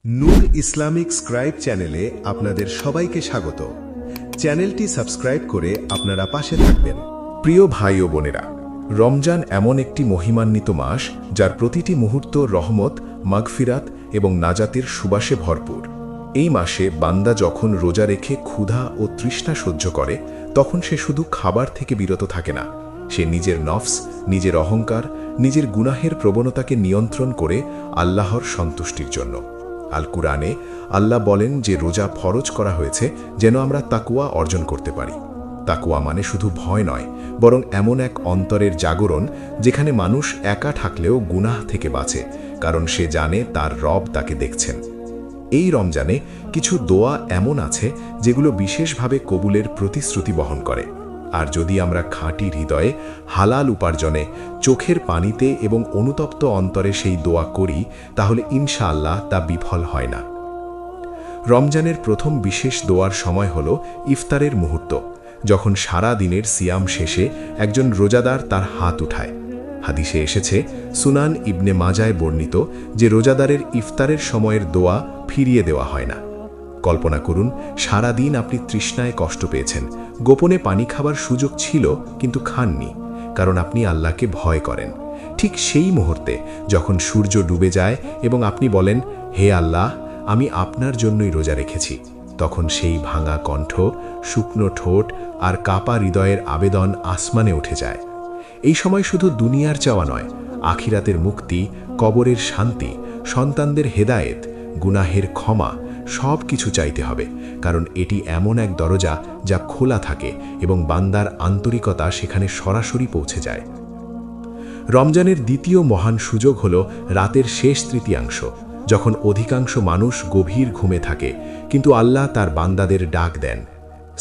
নূর Islamic scribe চ্যানেলে আপনাদের সবাইকে স্বাগত। চ্যানেলটি সাবস্ক্রাইব করে আপনারা পাশে থাকবেন। প্রিয় ভাই ও বোনেরা, রমজান এমন একটি মহিমান্বিত মাস যার প্রতিটি মুহূর্ত রহমত, মাগফিরাত এবং নাজাতের সুবাসে ভরপুর। এই মাসে বান্দা যখন রোজা রেখে ক্ষুধা ও তৃষ্ণা সহ্য করে, তখন সে শুধু খাবার থেকে বিরত থাকে না, সে নিজের নফস, নিজের অহংকার, নিজের গুনাহের প্রবণতাকে নিয়ন্ত্রণ করে আল্লাহর সন্তুষ্টির জন্য। আল কুরআনে আল্লাহ বলেন যে রোজা ফরজ করা হয়েছে যেন আমরা তাকওয়া অর্জন করতে পারি। তাকওয়া মানে শুধু ভয় নয়, বরং এমন এক অন্তরের জাগরণ যেখানে মানুষ একা থাকলেও গুনাহ থেকে বাঁচে, কারণ সে জানে তার রব তাকে দেখছেন। এই রমজানে কিছু দোয়া এমন আছে যেগুলো বিশেষভাবে কবুলের প্রতিশ্রুতি বহন করে। আর যদি আমরা খাঁটি হৃদয়ে, হালাল উপার্জনে, চোখের পানিতে এবং অনুতপ্ত অন্তরে সেই দোয়া করি, তাহলে ইনশাআল্লাহ তা বিফল হয় না। রমজানের প্রথম বিশেষ দোয়ার সময় হল ইফতারের মুহূর্ত, যখন সারা দিনের সিয়াম শেষে একজন রোজাদার তার হাত উঠায়। হাদিসে এসেছে, সুনান ইবনে মাজায় বর্ণিত, যে রোজাদারের ইফতারের সময়ের দোয়া ফিরিয়ে দেওয়া হয় না। কল্পনা করুন, সারা দিন আপনি তৃষ্ণায় কষ্ট পেয়েছেন, গোপনে পানি খাবার সুযোগ ছিল কিন্তু খাননি, কারণ আপনি আল্লাহকে ভয় করেন। ঠিক সেই মুহূর্তে যখন সূর্য ডুবে যায় এবং আপনি বলেন, হে আল্লাহ, আমি আপনার জন্যই রোজা রেখেছি, তখন সেই ভাঙা কণ্ঠ, শুকনো ঠোঁট আর কাপা হৃদয়ের আবেদন আসমানে উঠে যায়। এই সময় শুধু দুনিয়ার চাওয়া নয়, আখিরাতের মুক্তি, কবরের শান্তি, সন্তানদের হেদায়েত, গুনাহের ক্ষমা সব কিছু চাইতে হবে, কারণ এটি এমন এক দরজা যা খোলা থাকে এবং বান্দার আন্তরিকতা সেখানে সরাসরি পৌঁছে যায়। রমজানের দ্বিতীয় মহান সুযোগ হল রাতের শেষ তৃতীয়াংশ, যখন অধিকাংশ মানুষ গভীর ঘুমে থাকে, কিন্তু আল্লাহ তার বান্দাদের ডাক দেন।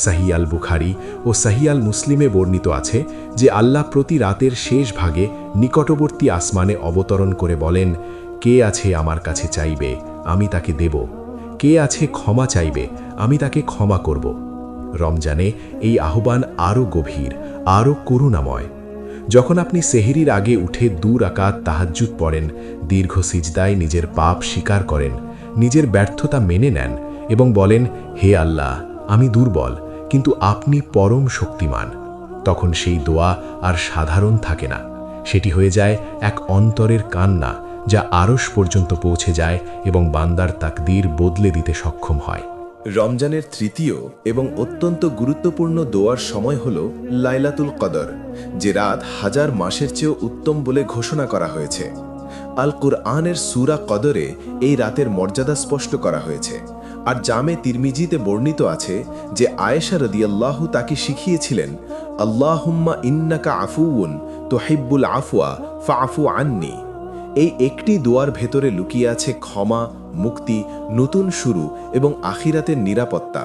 সহিহ আল বুখারী ও সহিহ আল মুসলিমে বর্ণিত আছে যে আল্লাহ প্রতি রাতের শেষ ভাগে নিকটবর্তী আসমানে অবতরণ করে বলেন, কে আছে আমার কাছে চাইবে, আমি তাকে দেব। কে আছে ক্ষমা চাইবে, আমি তাকে ক্ষমা করব। রমজানে এই আহ্বান আরও গভীর, আরও করুণাময়। যখন আপনি সেহরির আগে উঠে 2 রাকাত তাহাজ্জুদ পড়েন, দীর্ঘ সিজদায় নিজের পাপ স্বীকার করেন, নিজের ব্যর্থতা মেনে নেন এবং বলেন, হে আল্লাহ, আমি দুর্বল, কিন্তু আপনি পরম শক্তিমান, তখন সেই দোয়া আর সাধারণ থাকে না, সেটি হয়ে যায় এক অন্তরের কান্না যা আরশ পর্যন্ত পৌঁছে যায় এবং বান্দার তাকদীর বদলে দিতে সক্ষম হয়। রমজানের তৃতীয় এবং অত্যন্ত গুরুত্বপূর্ণ দোয়ার সময় হল লাইলাতুল কদর, যে রাত 1000 মাসের চেয়েও উত্তম বলে ঘোষণা করা হয়েছে। আল কুরআনের সূরা কদরে এই রাতের মর্যাদা স্পষ্ট করা হয়েছে। আর জামে তিরমিজিতে বর্ণিত আছে যে আয়েশা রাদিয়াল্লাহু তাকে শিখিয়েছিলেন, আল্লাহুম্মা ইন্নাকা আফুউন তুহিব্বুল আফওয়া ফাআফু আন্নি। এই একটি দোয়ার ভেতরে লুকিয়ে আছে ক্ষমা, মুক্তি, নতুন শুরু এবং আখিরাতের নিরাপত্তা।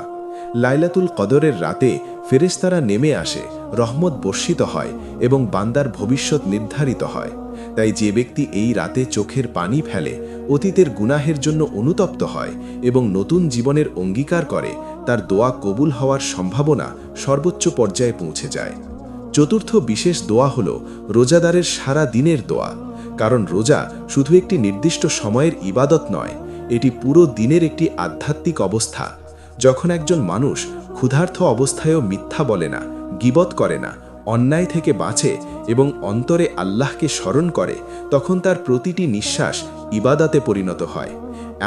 লাইলাতুল কদরের রাতে ফেরেশতারা নেমে আসে, রহমত বর্ষিত হয় এবং বান্দার ভবিষ্যৎ নির্ধারিত হয়। তাই যে ব্যক্তি এই রাতে চোখের পানি ফেলে, অতীতের গুনাহের জন্য অনুতপ্ত হয় এবং নতুন জীবনের অঙ্গীকার করে, তার দোয়া কবুল হওয়ার সম্ভাবনা সর্বোচ্চ পর্যায়ে পৌঁছে যায়। চতুর্থ বিশেষ দোয়া হল রোজাদারের সারা দিনের দোয়া, কারণ রোজা শুধু একটি নির্দিষ্ট সময়ের ইবাদত নয়, এটি পুরো দিনের একটি আধ্যাত্মিক অবস্থা। যখন একজন মানুষ ক্ষুধার্ত অবস্থায়ও মিথ্যা বলে না, গীবত করে না, অন্যায় থেকে বাঁচে এবং অন্তরে আল্লাহকে স্মরণ করে, তখন তার প্রতিটি নিঃশ্বাস ইবাদতে পরিণত হয়।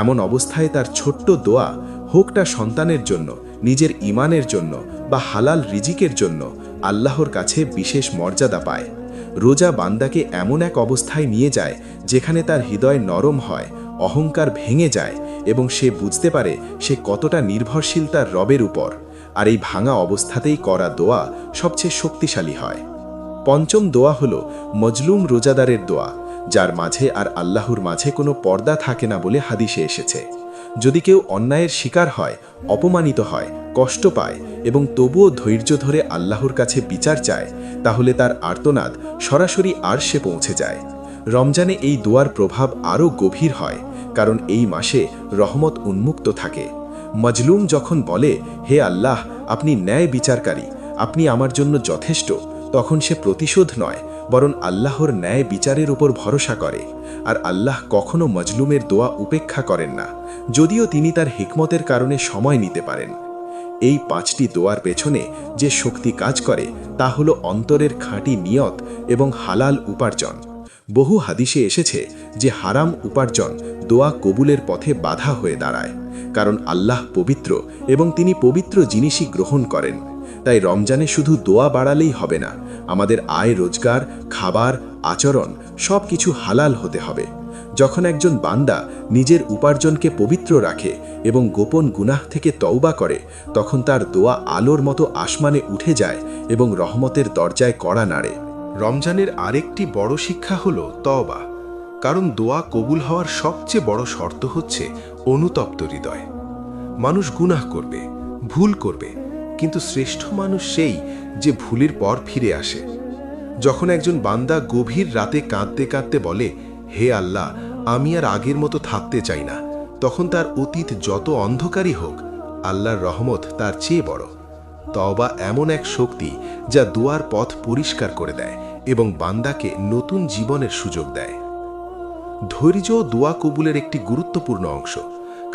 এমন অবস্থায় তার ছোট্ট দোয়া, হোকটা সন্তানের জন্য, নিজের ঈমানের জন্য বা হালাল রিজিকের জন্য, আল্লাহর কাছে বিশেষ মর্যাদা পায়। রোজা বান্দাকে এমন এক অবস্থায় নিয়ে যায় যেখানে তার হৃদয় নরম হয়, অহংকার ভেঙে যায় এবং সে বুঝতে পারে সে কতটা নির্ভরশীল তার রবের উপর। আর এই ভাঙা অবস্থাতেই করা দোয়া সবচেয়ে শক্তিশালী হয়। পঞ্চম দোয়া হল মজলুম রোজাদারের দোয়া, যার মাঝে আর আল্লাহর মাঝে কোনো পর্দা থাকে না বলে হাদিসে এসেছে। যদি কেউ অন্যায়ের শিকার হয়, অপমানিত হয়, কষ্ট পায় এবং তবুও ধৈর্য ধরে আল্লাহর কাছে বিচার চায়, তাহলে তার আর্তনাদ সরাসরি আরশে পৌঁছে যায়। রমজানে এই দোয়ার প্রভাব আরও গভীর হয়, কারণ এই মাসে রহমত উন্মুক্ত থাকে। মজলুম যখন বলে, হে আল্লাহ, আপনি ন্যায় বিচারকারী, আপনি আমার জন্য যথেষ্ট, তখন সে প্রতিশোধ নয়, বরং আল্লাহর ন্যায় বিচারের উপর ভরসা করে। আর আল্লাহ কখনো মজলুমের দোয়া উপেক্ষা করেন না, যদিও তিনি তার হিকমতের কারণে সময় নিতে পারেন। এই 5টি দোয়ার পেছনে যে শক্তি কাজ করে তা হলো অন্তরের খাঁটি নিয়ত এবং হালাল উপার্জন। বহু হাদিসে এসেছে যে হারাম উপার্জন দোয়া কবুলের পথে বাধা হয়ে দাঁড়ায়, কারণ আল্লাহ পবিত্র এবং তিনি পবিত্র জিনিসই গ্রহণ করেন। তাই রমজানে শুধু দোয়া বাড়ালেই হবে না, আমাদের আয় রোজগার, খাবার, আচরণ সব কিছু হালাল হতে হবে। যখন একজন বান্দা নিজের উপার্জনকে পবিত্র রাখে এবং গোপন গুনাহ থেকে তওবা করে, তখন তার দোয়া আলোর মতো আসমানে উঠে যায় এবং রহমতের দরজায় কড়া নাড়ে। রমজানের আরেকটি বড় শিক্ষা হলো তওবা, কারণ দোয়া কবুল হওয়ার সবচেয়ে বড় শর্ত হচ্ছে অনুতপ্ত হৃদয়। মানুষ গুনাহ করবে, ভুল করবে, কিন্তু শ্রেষ্ঠ মানুষ সেই যে ভুলের পর ফিরে আসে। যখন একজন বান্দা গভীর রাতে কাঁদতে কাঁদতে বলে, হে আল্লাহ, আমি আর আগের মতো থাকতে চাই না, তখন তার অতীত যত অন্ধকারই হোক, আল্লাহর রহমত তার চেয়ে বড়। তওবা এমন এক শক্তি যা দুয়ার পথ পরিষ্কার করে দেয় এবং বান্দাকে নতুন জীবনের সুযোগ দেয়। ধৈর্য দোয়া কবুলের একটি গুরুত্বপূর্ণ অংশ,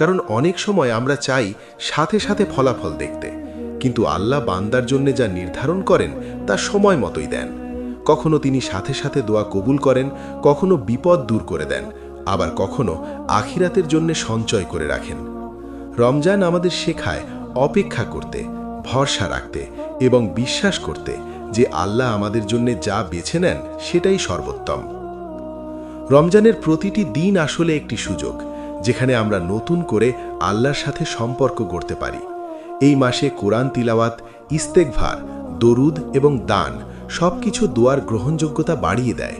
কারণ অনেক সময় আমরা চাই সাথে সাথে ফলাফল দেখতে, কিন্তু আল্লাহ বান্দার জন্য যা নির্ধারণ করেন তা সময় মতোই দেন। কখনো তিনি সাথে সাথে দোয়া কবুল করেন, কখনো বিপদ দূর করে দেন, আবার কখনো আখিরাতের জন্য সঞ্চয় করে রাখেন। রমজান আমাদের শেখায় অপেক্ষা করতে, ভরসা রাখতে এবং বিশ্বাস করতে যে আল্লাহ আমাদের জন্য যা বেছে নেন সেটাই সর্বোত্তম। রমজানের প্রতিটি দিন আসলে একটি সুযোগ, যেখানে আমরা নতুন করে আল্লাহর সাথে সম্পর্ক গড়তে পারি। এই মাসে কোরআন তিলাওয়াত, ইস্তেগফার, দরুদ এবং দান সবকিছু দোয়ার গ্রহণযোগ্যতা বাড়িয়ে দেয়।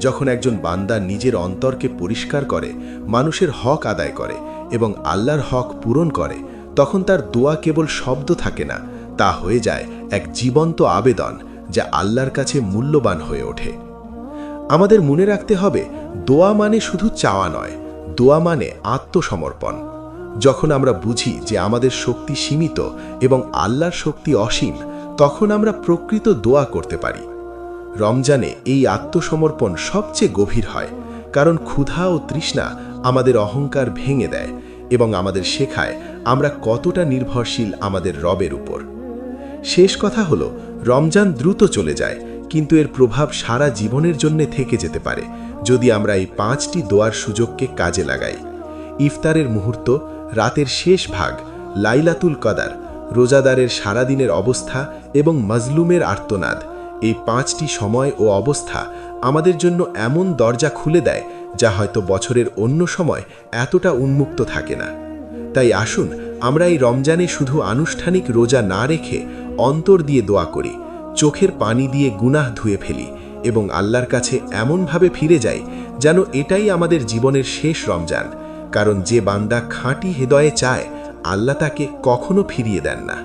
যখন একজন বান্দা নিজের অন্তরকে পরিষ্কার করে, মানুষের হক আদায় করে এবং আল্লাহর হক পূরণ করে, তখন তার দোয়া কেবল শব্দ থাকে না, তা হয়ে যায় এক জীবন্ত আবেদন যা আল্লাহর কাছে মূল্যবান হয়ে ওঠে। আমাদের মনে রাখতে হবে, দোয়া মানে শুধু চাওয়া নয়, দোয়া মানে আত্মসমর্পণ। যখন আমরা বুঝি যে আমাদের শক্তি সীমিত এবং আল্লাহর শক্তি অসীম, তখন আমরা প্রকৃত দোয়া করতে পারি। রমজানে এই আত্মসমর্পণ সবচেয়ে গভীর হয়, কারণ ক্ষুধা ও তৃষ্ণা আমাদের অহংকার ভেঙে দেয় এবং আমাদের শেখায় আমরা কতটা নির্ভরশীল আমাদের রবের উপর। শেষ কথা হলো, রমজান দ্রুত চলে যায়, কিন্তু এর প্রভাব সারা জীবনের জন্য থেকে যেতে পারে যদি আমরা এই 5টি দোয়ার সুযোগকে কাজে লাগাই। ইফতারের মুহূর্ত, রাতের শেষ ভাগ, লাইলাতুল কদর, রোজাদারের সারাদিনের অবস্থা এবং মাজলুমের আর্তনাদ, এই 5টি সময় ও অবস্থা আমাদের জন্য এমন দরজা খুলে দেয় যা হয়তো বছরের অন্য সময় এতটা উন্মুক্ত থাকে না। তাই আসুন আমরা এই রমজানে শুধু আনুষ্ঠানিক রোজা না রেখে অন্তর দিয়ে দোয়া করি, চোখের পানি দিয়ে গুনাহ ধুয়ে ফেলি এবং আল্লাহর কাছে এমনভাবে ফিরে যাই যেন এটাই আমাদের জীবনের শেষ রমজান, কারণ যে বান্দা খাঁটি হৃদয়ে চায়, আল্লাহ তাকে কখনো ফিরিয়ে দেন না।